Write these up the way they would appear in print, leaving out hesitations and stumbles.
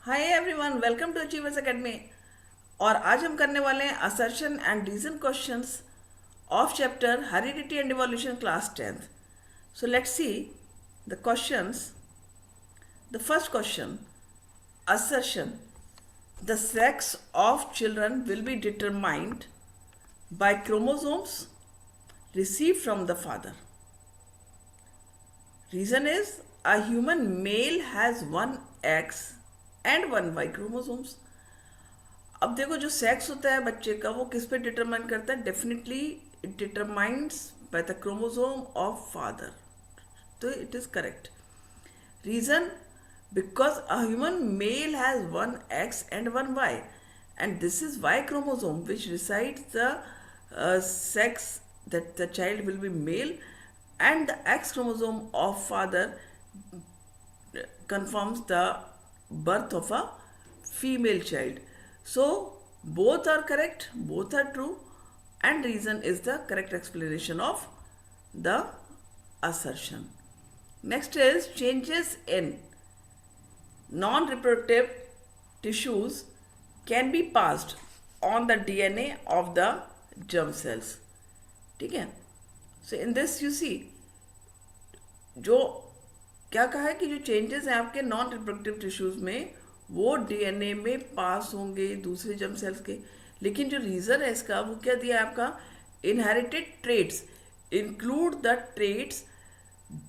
Hi everyone, welcome to achievers academy. और आज हम करने वाले हैं assertion and reason questions of chapter heredity and evolution class 10th। So let's see the questions. The first question, assertion: the sex of children will be determined by chromosomes received from the father. Reason is a human male has one X and one Y chromosomes. अब देखो, जो sex होता है बच्चे का वो किस पे डिटरमाइन करता है? Definitely it determines by the chromosome of father, तो it is correct. Reason, because a human male has one X and one Y, and this is Y chromosome which resides the sex that the child will be male, and the X chromosome of father confirms the birth of a female child. So both are correct, both are true, and reason is the correct explanation of the assertion. Next is changes in non-reproductive tissues can be passed on the DNA of the germ cells. ठीक है? So in this you see, जो क्या कहा है कि जो changes हैं आपके नॉन रिप्रोडक्टिव टिश्यूज में वो डीएनए में पास होंगे दूसरे जर्म सेल्स के। लेकिन जो रीजन है इसका वो क्या दिया है आपका? Inherited traits include the traits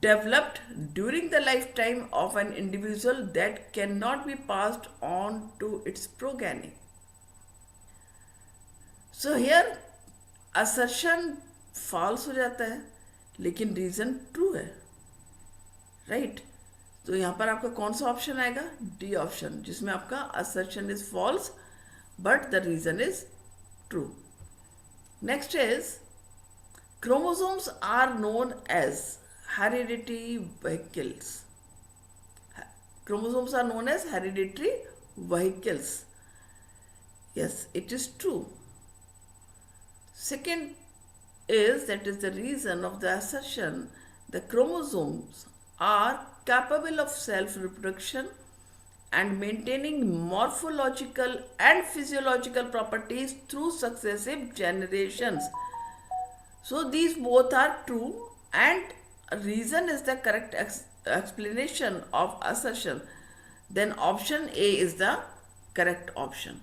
developed during the lifetime of an individual that cannot be passed on to its progeny. So here assertion false हो जाता है लेकिन रीजन ट्रू है, राइट? तो यहाँ पर आपका कौन सा ऑप्शन आएगा? डी ऑप्शन, जिसमें आपका assertion is false but the reason is true. Next is chromosomes are known as hereditary vehicles. Chromosomes are known as hereditary vehicles. Yes, it is true. Second is, that is the reason of the assertion, the chromosomes are capable of self-reproduction and maintaining morphological and physiological properties through successive generations. So these both are true and reason is the correct explanation of assertion. Then option A is the correct option.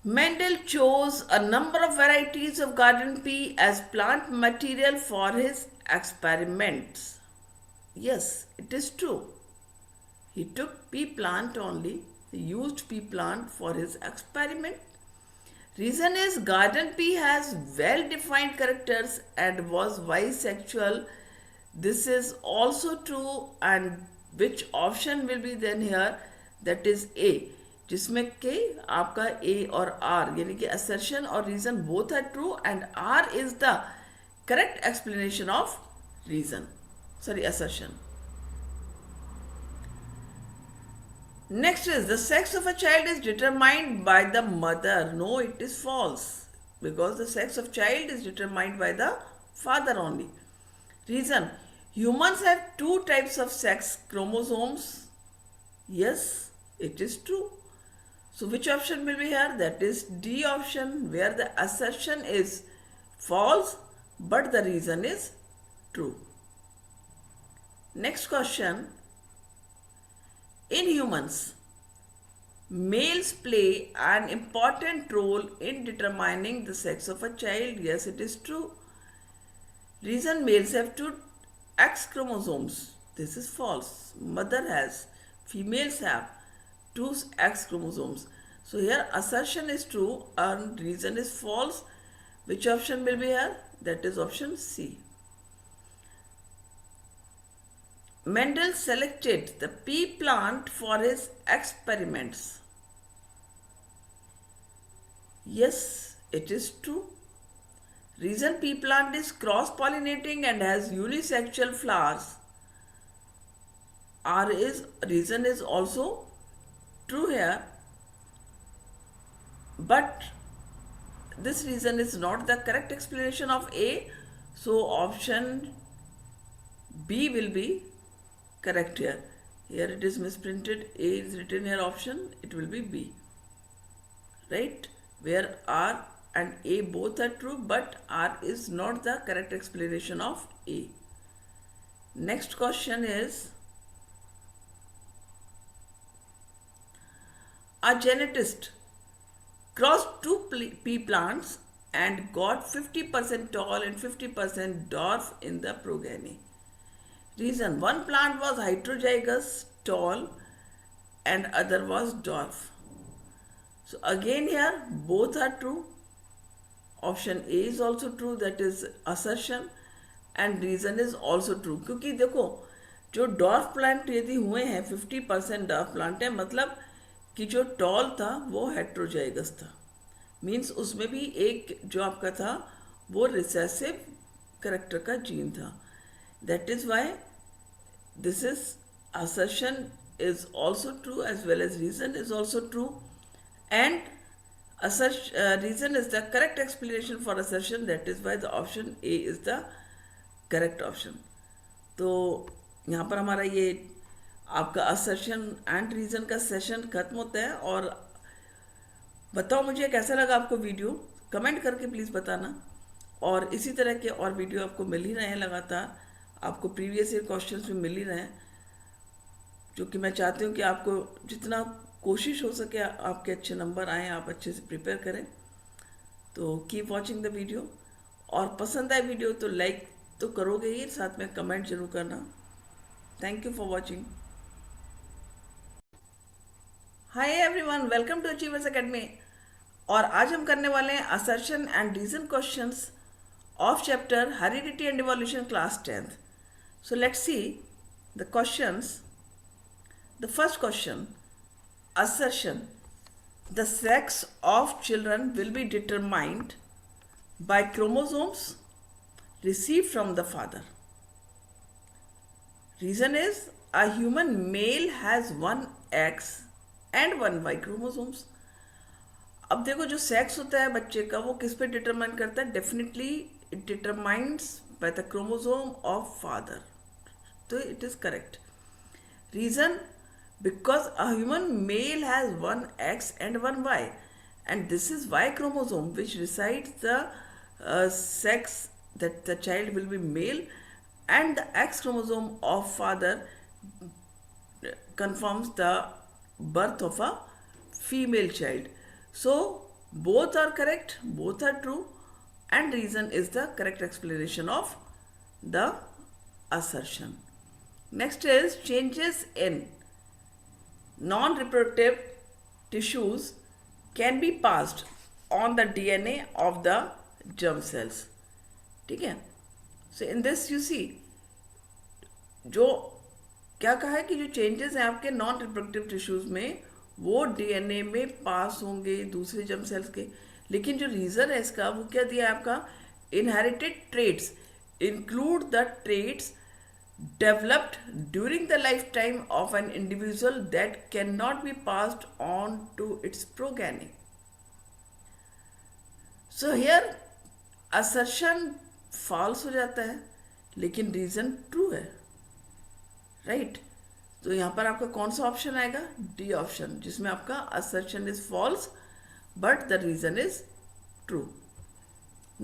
Mendel chose a number of varieties of garden pea as plant material for his experiments. Yes, it is true. He took pea plant only. He used pea plant for his experiment. Reason is garden pea has well-defined characters and was bisexual. This is also true, and which option will be then here? That is A, जिसमें के आपका A और R यानी कि assertion और reason both are true and R is the correct explanation of reason. Sorry, assertion. Next is the sex of a child is determined by the mother. No, it is false, because the sex of child is determined by the father only. Reason, humans have two types of sex chromosomes. Yes, it is true. So which option will be here? That is D option, where the assertion is false but the reason is true. Next question. In humans, males play an important role in determining the sex of a child. Yes, it is true. Reason, males have two X chromosomes. This is false. Mother has, females have two X chromosomes. So here assertion is true and reason is false. Which option will be here? That is option C. Mendel selected the pea plant for his experiments. Yes, it is true. Reason, pea plant is cross-pollinating and has unisexual flowers. Reason is also true here, but this reason is not the correct explanation of A, so option B will be correct here. Here it is misprinted. A is written here option. It will be B. Right? Where R and A both are true, but R is not the correct explanation of A. Next question is, a genetist crossed two pea plants and got 50% tall and 50% dwarf in the progeny. Reason: one plant was heterozygous tall and other was dwarf. So again here both are true. Option A is also true, that is assertion, and reason is also true. क्योंकि देखो जो dwarf plant यदि हुए हैं 50% dwarf plant है, मतलब कि जो टॉल था वो हेट्रोजाइगस था, मीन्स उसमें भी एक जो आपका था वो रिसेसिव करेक्टर का जीन था. That is why this is assertion is also true as well as reason is also true, and reason is the correct explanation for assertion. That is why the option A is the correct option. तो यहाँ पर हमारा ये आपका assertion and reason का session खत्म होता है. और बताओ मुझे कैसा लगा आपको वीडियो, कमेंट करके प्लीज़ बताना. और इसी तरह के और वीडियो आपको मिल ही रहे हैं लगातार, आपको प्रीवियस ईयर क्वेश्चंस भी मिल ही रहे हैं, जो कि मैं चाहती हूँ कि आपको जितना कोशिश हो सके आपके अच्छे नंबर आएँ, आप अच्छे से प्रिपेयर करें. तो कीप वॉचिंग द वीडियो, और पसंद आए वीडियो तो लाइक तो करोगे ही, साथ में कमेंट जरूर करना. Thank you for watching. Hi everyone, welcome to achievers academy. और आज हम करने वाले हैं assertion and reason questions of chapter heredity and evolution class 10th. So let's see the questions. The first question, assertion: the sex of children will be determined by chromosomes received from the father. Reason is, a human male has one X and one Y chromosomes. अब देखो जो sex होता है बच्चे का वो किस पे डिटरमाइन करता है? Definitely it determines by the chromosome of father. तो it is correct. Reason: because a human male has one X and one Y, and this is Y chromosome which resides the sex that the child will be male, and the X chromosome of father confirms the birth of a female child. So both are correct, both are true, and reason is the correct explanation of the assertion. Next is changes in non-reproductive tissues can be passed on the DNA of the germ cells. ठीक है. So in this you see जो क्या कहा है कि जो changes हैं आपके नॉन रिप्रोडक्टिव टिश्यूज में वो डीएनए में पास होंगे दूसरे जर्म सेल्स के. लेकिन जो रीजन है इसका वो क्या दिया है आपका? Inherited traits include the traits developed during the lifetime of an individual that cannot be passed on to its progeny. So here assertion false हो जाता है लेकिन रीजन ट्रू है, राइट? तो यहाँ पर आपका कौन सा ऑप्शन आएगा? डी ऑप्शन, जिसमें आपका assertion is false but the reason is true.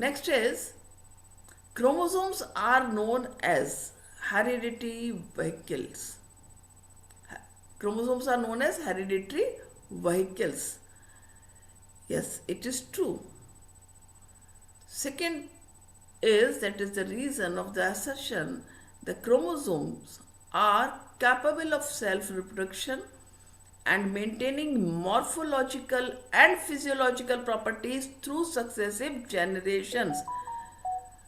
Next is chromosomes are known as hereditary vehicles. Chromosomes are known as hereditary vehicles. Yes, it is true. Second is, that is the reason of the assertion, the chromosomes are capable of self-reproduction and maintaining morphological and physiological properties through successive generations.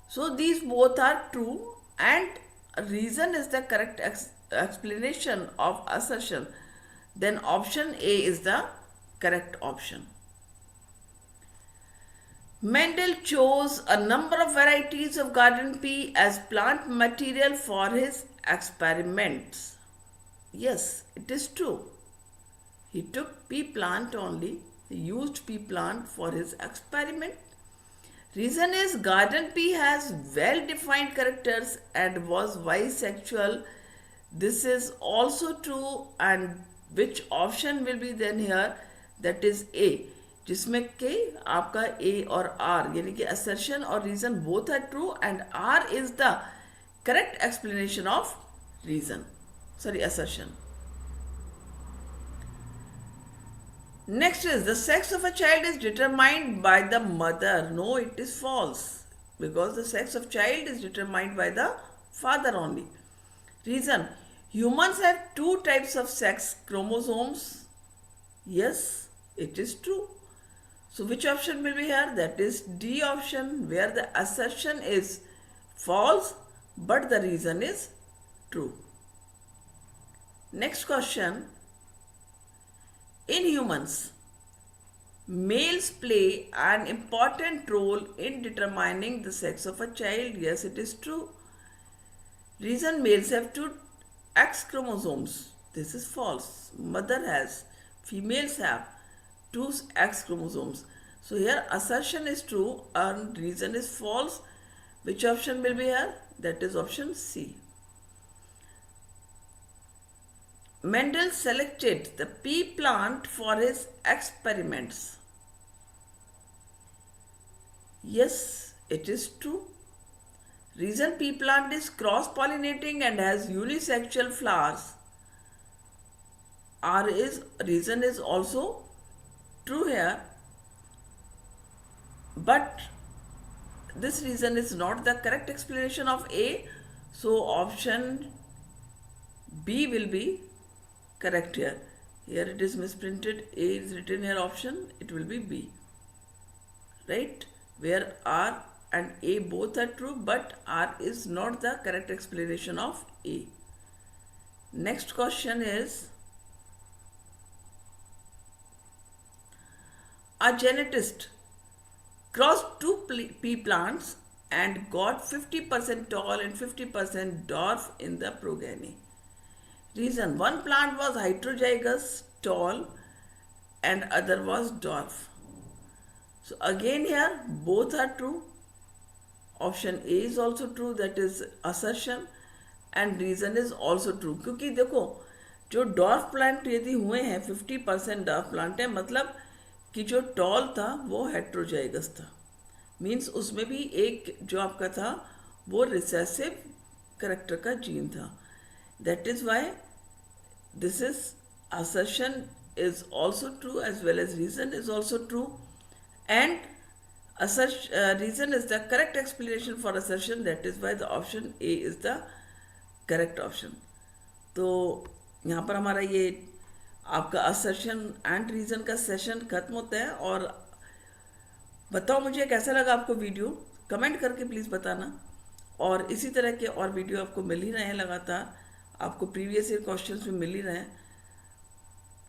So these both are true, and reason is the correct explanation of assertion. Then option A is the correct option. Mendel chose a number of varieties of garden pea as plant material for his experiments. Yes, it is true. He took pea plant only. He used pea plant for his experiment. Reason is, garden pea has well-defined characters and was bisexual. this is also true, and which option will be then here, that is A, जिसमें के आपका A और R यानी कि assertion और reason both are true and R is the correct explanation of reason, sorry, assertion. Next is the sex of a child is determined by the mother. No, it is false, because the sex of child is determined by the father only. Reason, humans have two types of sex chromosomes. Yes, it is true. So which option will be here? That is D option, where the assertion is false but the reason is true. Next question. In humans, males play an important role in determining the sex of a child. Yes, it is true. Reason, males have two X chromosomes. This is false. Mother has, females have two X chromosomes. So here assertion is true and reason is false. Which option will be here? That is option C. Mendel selected the pea plant for his experiments. Yes, it is true. Reason, pea plant is cross-pollinating and has unisexual flowers. Reason is also true here, but this reason is not the correct explanation of A, so option B will be correct here. Here it is misprinted, A is written here option, it will be B, right? Where R and A both are true, but R is not the correct explanation of A. Next question is, a genetist crossed two pea plants and got 50% tall and 50% dwarf in the progeny. Reason, one plant was heterozygous, tall, and other was dwarf. So again here both are true. Option A is also true, that is assertion, and reason is also true. क्योंकि देखो जो dwarf plant यदि हुए हैं 50% dwarf plant है, मतलब कि जो टॉल था वो हेट्रोजाइगस था, मीन्स उसमें भी एक जो आपका था वो रिसेसिव करेक्टर का जीन था. That is why this is assertion is also true as well as reason is also true, and reason is the correct explanation for assertion. That is why the option A is the correct option. तो यहाँ पर हमारा ये आपका assertion and reason का session खत्म होता है. और बताओ मुझे कैसा लगा आपको वीडियो, कमेंट करके प्लीज़ बताना. और इसी तरह के और वीडियो आपको मिल ही रहे हैं लगातार, आपको प्रीवियस ईयर क्वेश्चंस भी मिल ही रहे हैं,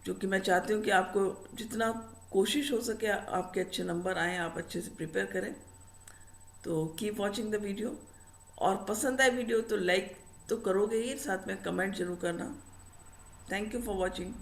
जो कि मैं चाहती हूँ कि आपको जितना कोशिश हो सके आपके अच्छे नंबर आएँ, आप अच्छे से प्रिपेयर करें. तो कीप वॉचिंग द वीडियो, और पसंद आए वीडियो तो लाइक तो करोगे ही, साथ में कमेंट जरूर करना. Thank you for watching.